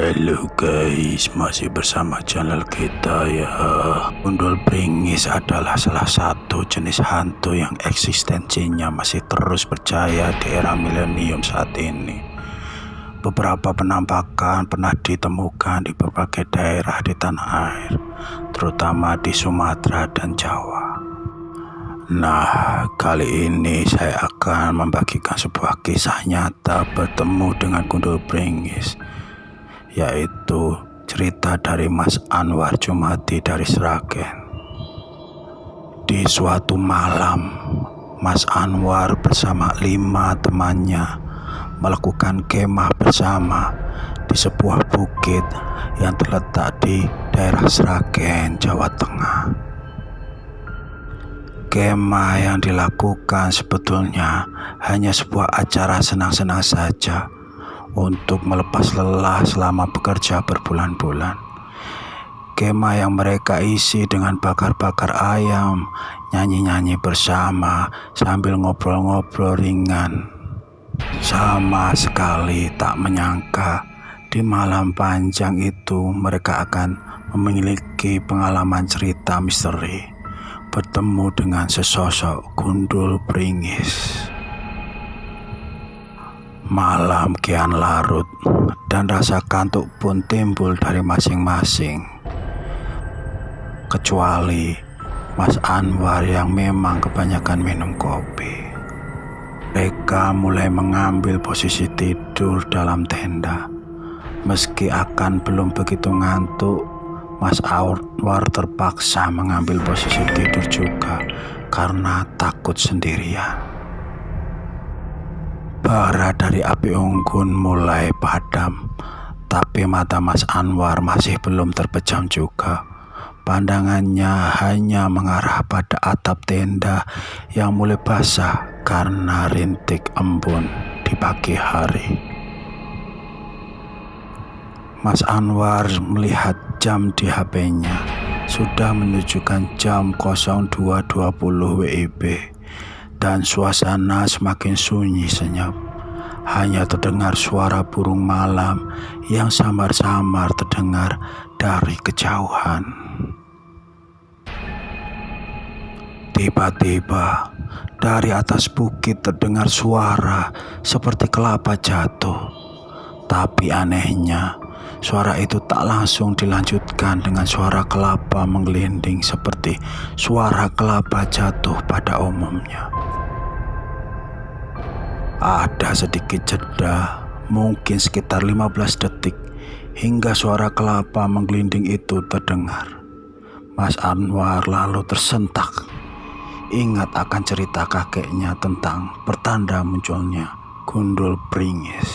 Halo guys, masih bersama channel kita ya. Gundul Pringis adalah salah satu jenis hantu yang eksistensinya masih terus berjaya di era milenium saat ini. Beberapa penampakan pernah ditemukan di berbagai daerah di tanah air, terutama di Sumatera dan Jawa. Nah, kali ini saya akan membagikan sebuah kisah nyata bertemu dengan Gundul Pringis, yaitu cerita dari Mas Anwar Jumadi dari Sragen. Di suatu malam, Mas Anwar bersama 5 temannya melakukan kemah bersama di sebuah bukit yang terletak di daerah Sragen, Jawa Tengah. Kemah yang dilakukan sebetulnya hanya sebuah acara senang-senang saja untuk melepas lelah selama bekerja berbulan-bulan. Kemah yang mereka isi dengan bakar-bakar ayam, nyanyi-nyanyi bersama sambil ngobrol-ngobrol ringan. Sama sekali tak menyangka di malam panjang itu mereka akan memiliki pengalaman cerita misteri, bertemu dengan sesosok Gundul Pringis. Malam kian larut dan rasa kantuk pun timbul dari masing-masing, kecuali Mas Anwar yang memang kebanyakan minum kopi. Mereka mulai mengambil posisi tidur dalam tenda. Meski akan belum begitu ngantuk, Mas Anwar terpaksa mengambil posisi tidur juga karena takut sendirian. Bara dari api unggun mulai padam, tapi mata Mas Anwar masih belum terpejam juga. Pandangannya hanya mengarah pada atap tenda yang mulai basah karena rintik embun di pagi hari. Mas Anwar melihat jam di HP-nya, sudah menunjukkan jam 02.20 WIB. Dan suasana semakin sunyi senyap. Hanya terdengar suara burung malam yang samar-samar terdengar dari kejauhan. Tiba-tiba dari atas bukit terdengar suara seperti kelapa jatuh. Tapi anehnya, suara itu tak langsung dilanjutkan dengan suara kelapa menggelinding seperti suara kelapa jatuh pada umumnya. Ada sedikit jeda, mungkin sekitar 15 detik, hingga suara kelapa menggelinding itu terdengar. Mas Anwar lalu tersentak, ingat akan cerita kakeknya tentang pertanda munculnya Gundul Pringis.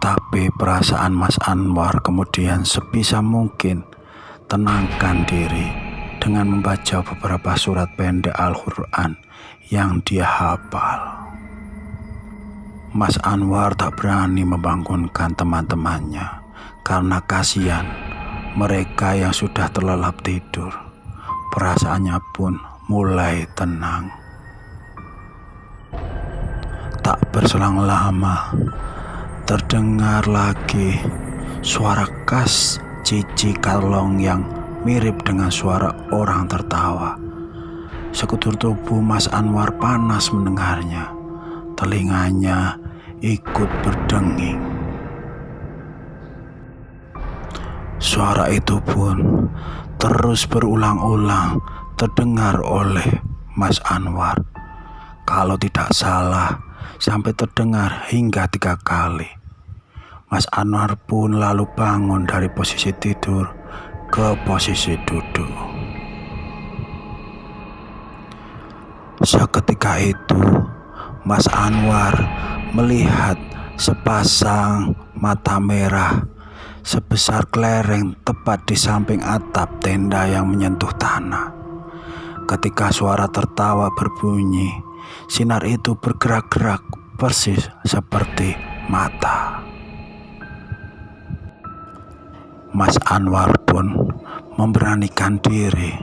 Tapi perasaan Mas Anwar kemudian sebisa mungkin tenangkan diri dengan membaca beberapa surat pendek Al-Quran yang dia hafal. Mas Anwar tak berani membangunkan teman-temannya karena kasihan mereka yang sudah terlelap tidur. Perasaannya pun mulai tenang. Tak berselang lama, terdengar lagi suara khas Cici Kalong yang mirip dengan suara orang tertawa. Sekutur tubuh Mas Anwar panas mendengarnya. Telinganya ikut berdenging. Suara itu pun terus berulang-ulang terdengar oleh Mas Anwar. Kalau tidak salah, sampai terdengar hingga 3 kali. Mas Anwar pun lalu bangun dari posisi tidur ke posisi duduk. Seketika itu, Mas Anwar melihat sepasang mata merah sebesar kelereng tepat di samping atap tenda yang menyentuh tanah. Ketika suara tertawa berbunyi, sinar itu bergerak-gerak persis seperti mata. Mas Anwar pun memberanikan diri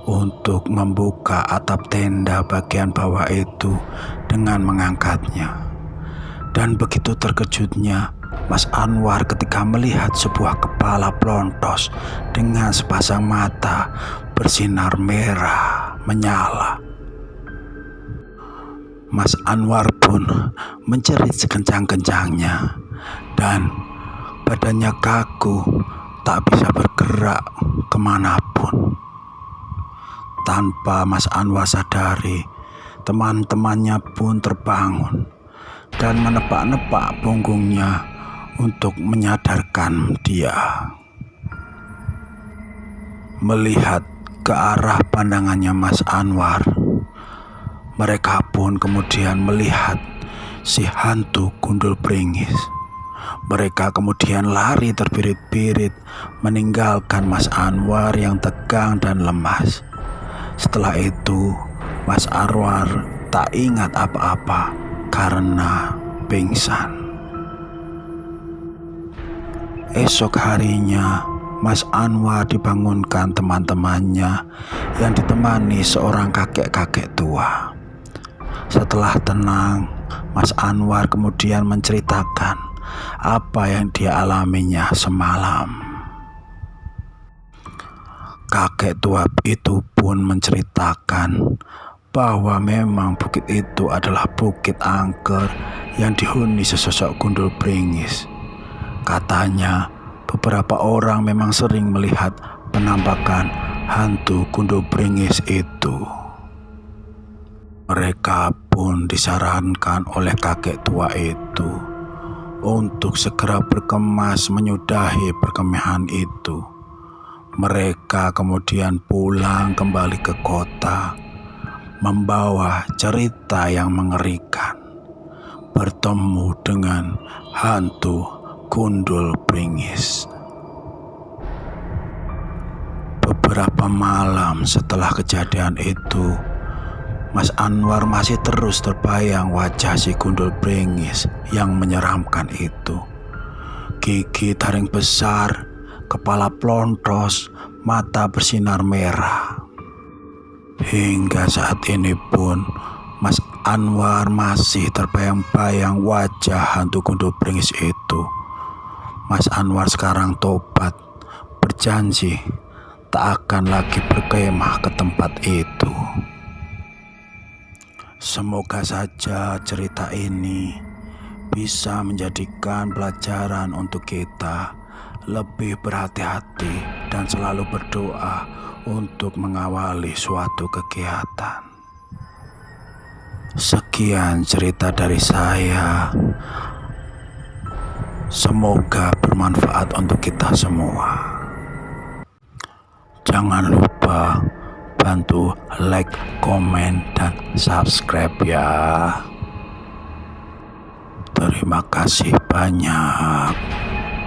untuk membuka atap tenda bagian bawah itu dengan mengangkatnya. Dan begitu terkejutnya Mas Anwar ketika melihat sebuah kepala pelontos dengan sepasang mata bersinar merah menyala. Mas Anwar pun menjerit sekencang-kencangnya dan badannya kaku, tak bisa bergerak kemanapun. Tanpa Mas Anwar sadari, teman-temannya pun terbangun dan menepak-nepak punggungnya untuk menyadarkan dia. Melihat ke arah pandangannya Mas Anwar, mereka pun kemudian melihat si hantu gundul bringis. Mereka kemudian lari terbirit-birit meninggalkan Mas Anwar yang tegang dan lemas. Setelah itu Mas Anwar tak ingat apa-apa karena pingsan. Esok harinya Mas Anwar dibangunkan teman-temannya yang ditemani seorang kakek-kakek tua. Setelah tenang, Mas Anwar kemudian menceritakan apa yang dia alaminya semalam. Kakek tua itu pun menceritakan bahwa memang bukit itu adalah bukit angker yang dihuni sesosok gundul bringis. Katanya beberapa orang memang sering melihat penampakan hantu gundul bringis itu. Mereka pun disarankan oleh kakek tua itu untuk segera berkemas menyudahi perkemahan itu. Mereka kemudian pulang kembali ke kota, membawa cerita yang mengerikan, bertemu dengan hantu gundul bringis. Beberapa malam setelah kejadian itu, Mas Anwar masih terus terbayang wajah si gundul bringis yang menyeramkan itu. Gigi taring besar, kepala pelontos, mata bersinar merah. Hingga saat ini pun Mas Anwar masih terbayang-bayang wajah hantu gundul bringis itu. Mas Anwar sekarang tobat, berjanji tak akan lagi berkemah ke tempat itu. Semoga saja cerita ini bisa menjadikan pelajaran untuk kita lebih berhati-hati dan selalu berdoa untuk mengawali suatu kegiatan. Sekian cerita dari saya. Semoga bermanfaat untuk kita semua. Jangan lupa bantu like, komen, dan subscribe ya. Terima kasih banyak.